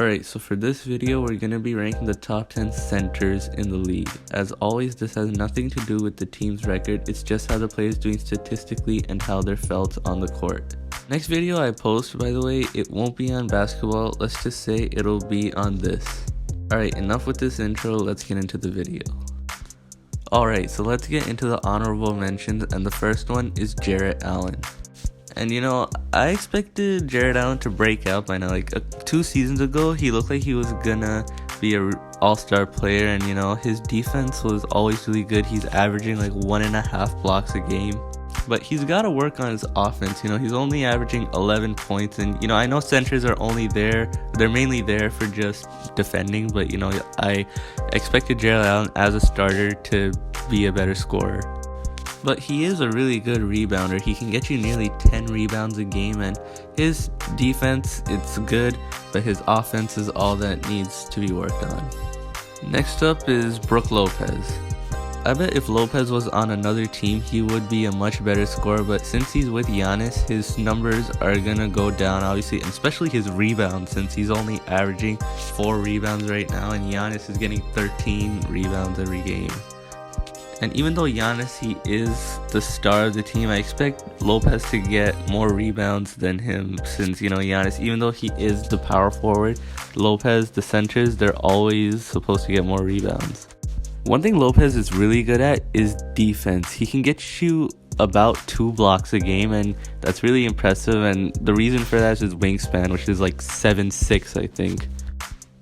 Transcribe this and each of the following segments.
Alright, so for this video, we're going to be ranking the top 10 centers in the league. As always, this has nothing to do with the team's record, it's just how the player is doing statistically and how they're felt on the court. Next video I post, by the way, it won't be on basketball, let's just say it'll be on this. Alright, enough with this intro, let's get into the video. Alright, so let's get into the honorable mentions, and the first one is Jarrett Allen. And I expected Jarrett Allen to break out by now. Like 2 seasons ago, he looked like he was gonna be an all-star player, and his defense was always really good. He's averaging like 1.5 blocks a game. But he's got to work on his offense. He's only averaging 11 points, and I know centers are only there, they're mainly there for just defending, but I expected Jarrett Allen as a starter to be a better scorer. But he is a really good rebounder. He can get you nearly 10 rebounds a game, and his defense, it's good, but his offense is all that needs to be worked on. Next up is Brook Lopez. I bet if Lopez was on another team, he would be a much better scorer, but since he's with Giannis, his numbers are gonna go down, obviously, and especially his rebounds, since he's only averaging 4 rebounds right now, and Giannis is getting 13 rebounds every game. And even though Giannis, he is the star of the team, I expect Lopez to get more rebounds than him, since Giannis, even though he is the power forward, Lopez, the centers, they're always supposed to get more rebounds. One thing Lopez is really good at is defense. He can get you about 2 blocks a game, and that's really impressive, and the reason for that is his wingspan, which is like 7'6", I think.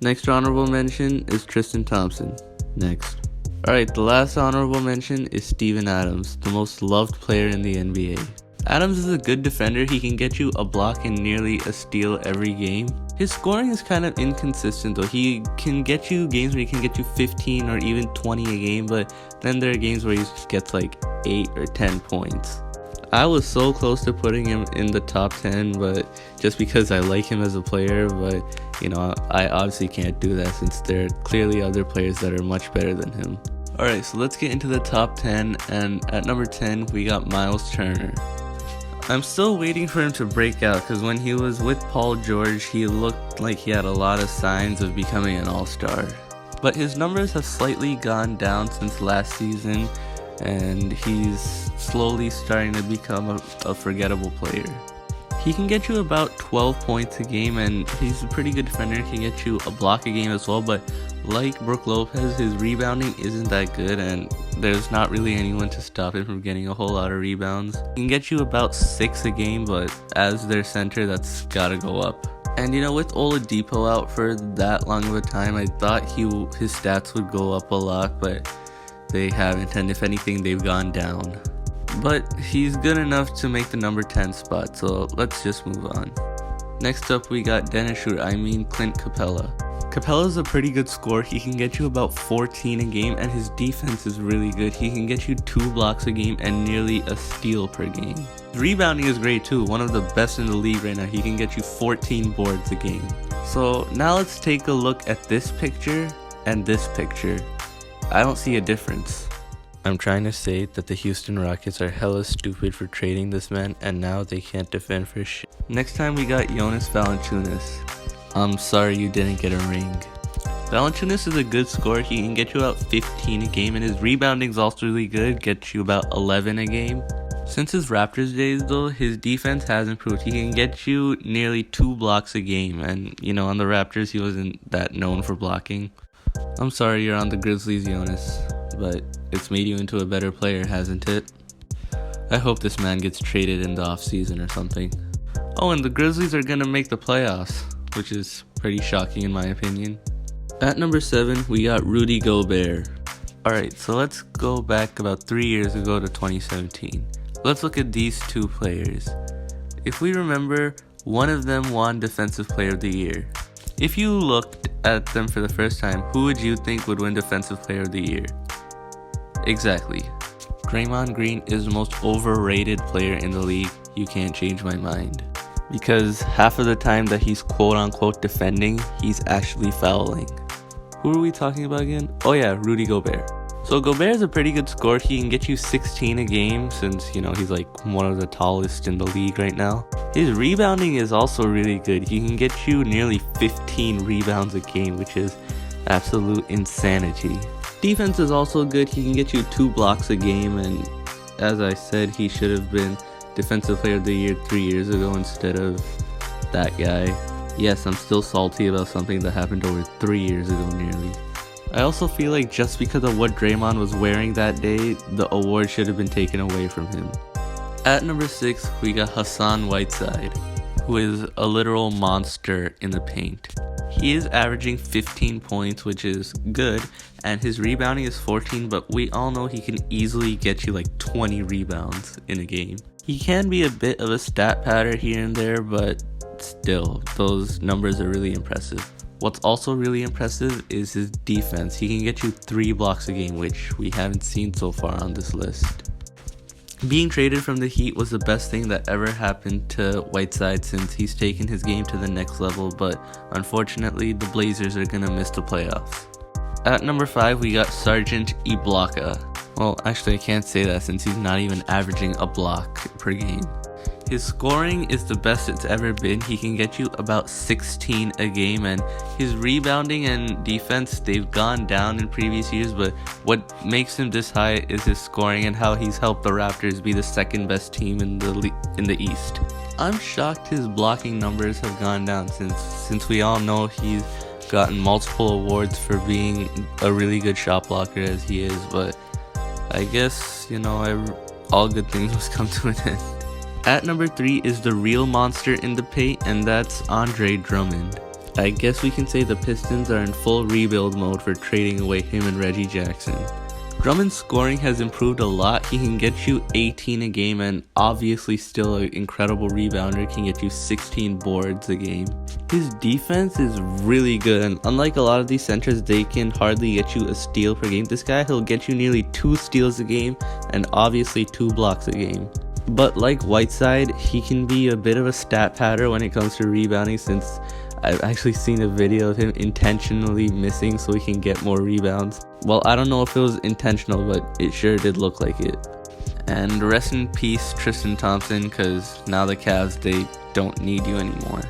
Next honorable mention is Tristan Thompson. Next. Alright, the last honorable mention is Steven Adams, the most loved player in the NBA. Adams is a good defender. He can get you a block and nearly a steal every game. His scoring is kind of inconsistent though. He can get you games where he can get you 15 or even 20 a game, but then there are games where he just gets like 8 or 10 points. I was so close to putting him in the top 10, but just because I like him as a player, but I obviously can't do that since there are clearly other players that are much better than him. Alright, so let's get into the top 10, and at number 10 we got Miles Turner. I'm still waiting for him to break out, because when he was with Paul George, he looked like he had a lot of signs of becoming an all-star. But his numbers have slightly gone down since last season, and he's slowly starting to become a forgettable player. He can get you about 12 points a game, and he's a pretty good defender. He can get you a block a game as well, but like Brook Lopez, his rebounding isn't that good, and there's not really anyone to stop him from getting a whole lot of rebounds. He can get you about 6 a game, but as their center, that's gotta go up. And with Oladipo out for that long of a time, I thought his stats would go up a lot, but they haven't, and if anything, they've gone down. But he's good enough to make the number 10 spot, so let's just move on. Next up, we got Clint Capella. Capella's a pretty good scorer. He can get you about 14 a game, and his defense is really good. He can get you 2 blocks a game and nearly a steal per game. His rebounding is great too, one of the best in the league right now. He can get you 14 boards a game. So now let's take a look at this picture and this picture. I don't see a difference. I'm trying to say that the Houston Rockets are hella stupid for trading this man, and now they can't defend for shit. Next time we got Jonas Valanciunas. I'm sorry you didn't get a ring. Valanciunas is a good scorer. He can get you about 15 a game, and his rebounding is also really good, gets you about 11 a game. Since his Raptors days though, his defense has improved. He can get you nearly 2 blocks a game, and on the Raptors he wasn't that known for blocking. I'm sorry you're on the Grizzlies, Jonas, but it's made you into a better player, hasn't it? I hope this man gets traded in the offseason or something. Oh, and the Grizzlies are gonna make the playoffs, which is pretty shocking in my opinion. At number 7, we got Rudy Gobert. Alright, so let's go back about 3 years ago to 2017. Let's look at these 2 players. If we remember, one of them won Defensive Player of the Year. If you looked at them for the first time, who would you think would win Defensive Player of the Year? Exactly. Draymond Green is the most overrated player in the league. You can't change my mind. Because half of the time that he's quote-unquote defending, he's actually fouling. Who are we talking about again? Oh yeah, Rudy Gobert. So Gobert is a pretty good scorer. He can get you 16 a game since, you know, he's like one of the tallest in the league right now. His rebounding is also really good. He can get you nearly 15 rebounds a game, which is absolute insanity. Defense is also good. He can get you 2 blocks a game, and as I said, he should have been Defensive Player of the Year 3 years ago instead of that guy. Yes, I'm still salty about something that happened over 3 years ago nearly. I also feel like just because of what Draymond was wearing that day, the award should have been taken away from him. At number 6, we got Hassan Whiteside, who is a literal monster in the paint. He is averaging 15 points, which is good, and his rebounding is 14, but we all know he can easily get you like 20 rebounds in a game. He can be a bit of a stat patter here and there, but still, those numbers are really impressive. What's also really impressive is his defense. He can get you 3 blocks a game, which we haven't seen so far on this list. Being traded from the Heat was the best thing that ever happened to Whiteside since he's taken his game to the next level, but unfortunately the Blazers are gonna miss the playoffs. At number 5, we got Sergeant Ibaka. Well, actually I can't say that since he's not even averaging a block per game. His scoring is the best it's ever been. He can get you about 16 a game, and his rebounding and defense, they've gone down in previous years, but what makes him this high is his scoring and how he's helped the Raptors be the second best team in the East. I'm shocked his blocking numbers have gone down since we all know he's gotten multiple awards for being a really good shot blocker as he is, but I guess, you know, all good things must come to an end. At number 3 is the real monster in the paint, and that's Andre Drummond. I guess we can say the Pistons are in full rebuild mode for trading away him and Reggie Jackson. Drummond's scoring has improved a lot. He can get you 18 a game, and obviously still an incredible rebounder, can get you 16 boards a game. His defense is really good, and unlike a lot of these centers, they can hardly get you a steal per game. This guy, he'll get you nearly 2 steals a game and obviously 2 blocks a game. But like Whiteside, he can be a bit of a stat patter when it comes to rebounding, since I've actually seen a video of him intentionally missing so he can get more rebounds. Well, I don't know if it was intentional, but it sure did look like it. And rest in peace, Tristan Thompson, because now the Cavs, they don't need you anymore.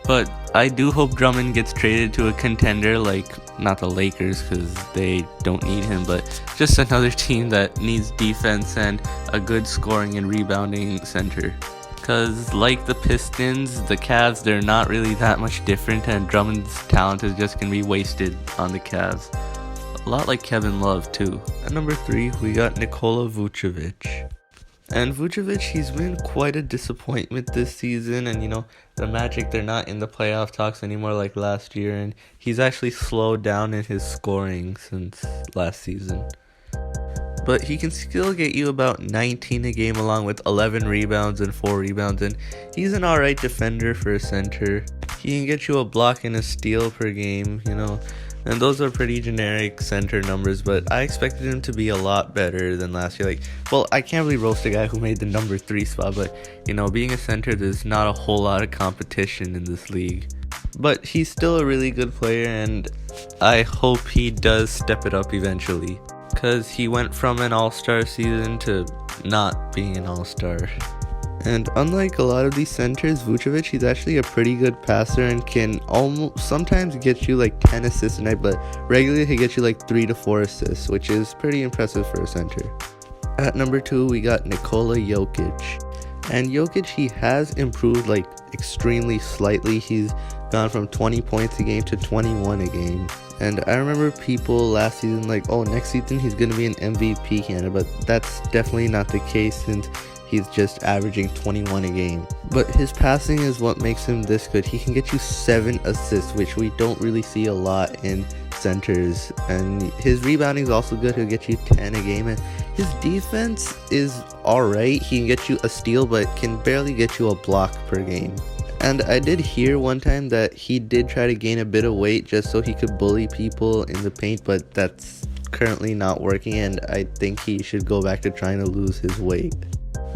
But I do hope Drummond gets traded to a contender, like not the Lakers because they don't need him, but just another team that needs defense and a good scoring and rebounding center. Because like the Pistons, the Cavs, they're not really that much different, and Drummond's talent is just going to be wasted on the Cavs. A lot like Kevin Love too. At number 3, we got Nikola Vucevic. And Vucevic, he's been quite a disappointment this season, and you know, the Magic, they're not in the playoff talks anymore like last year, and he's actually slowed down in his scoring since last season. But he can still get you about 19 a game along with 11 rebounds and 4 rebounds, and he's an alright defender for a center. He can get you a block and a steal per game, you know, and those are pretty generic center numbers, but I expected him to be a lot better than last year. Like, well, I can't really roast a guy who made the number 3 spot, but, you know, being a center, there's not a whole lot of competition in this league. But he's still a really good player, and I hope he does step it up eventually, because he went from an all-star season to not being an all-star. And unlike a lot of these centers, Vucevic, he's actually a pretty good passer and can almost sometimes get you like 10 assists a night, but regularly he gets you like 3 to 4 assists, which is pretty impressive for a center. At number 2, we got Nikola Jokic. And Jokic, he has improved like extremely slightly. He's gone from 20 points a game to 21 a game. And I remember people last season like, oh, next season he's going to be an MVP candidate, but that's definitely not the case since he's just averaging 21 a game. But his passing is what makes him this good. He can get you 7 assists, which we don't really see a lot in centers. And his rebounding is also good. He'll get you 10 a game. And his defense is alright. He can get you a steal, but can barely get you a block per game. And I did hear one time that he did try to gain a bit of weight just so he could bully people in the paint, but that's currently not working, and I think he should go back to trying to lose his weight.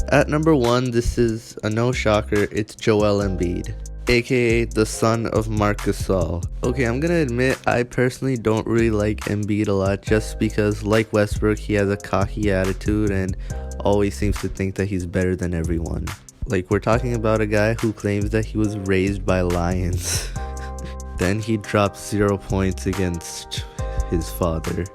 At number 1, this is a no shocker, it's Joel Embiid. aka the son of Marc Gasol. Okay, I'm gonna admit I personally don't really like Embiid a lot just because, like Westbrook, he has a cocky attitude and always seems to think that he's better than everyone. Like, we're talking about a guy who claims that he was raised by lions. Then he dropped 0 points against his father.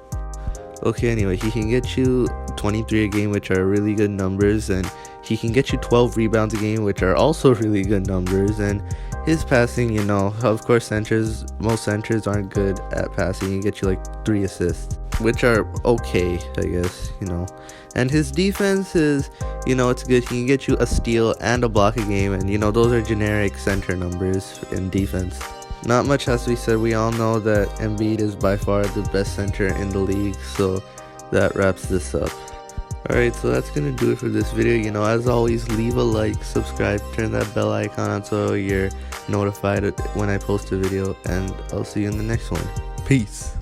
Okay, anyway, he can get you 23 a game, which are really good numbers, and he can get you 12 rebounds a game, which are also really good numbers. And his passing, you know, of course, most centers aren't good at passing. He can get you like 3 assists, which are okay, I guess, you know. And his defense is, you know, it's good. He can get you a steal and a block a game, and you know, those are generic center numbers in defense. Not much has to be said. We all know that Embiid is by far the best center in the league, so that wraps this up. Alright, so that's gonna do it for this video. You know, as always, leave a like, subscribe, turn that bell icon on so you're notified when I post a video, and I'll see you in the next one. Peace.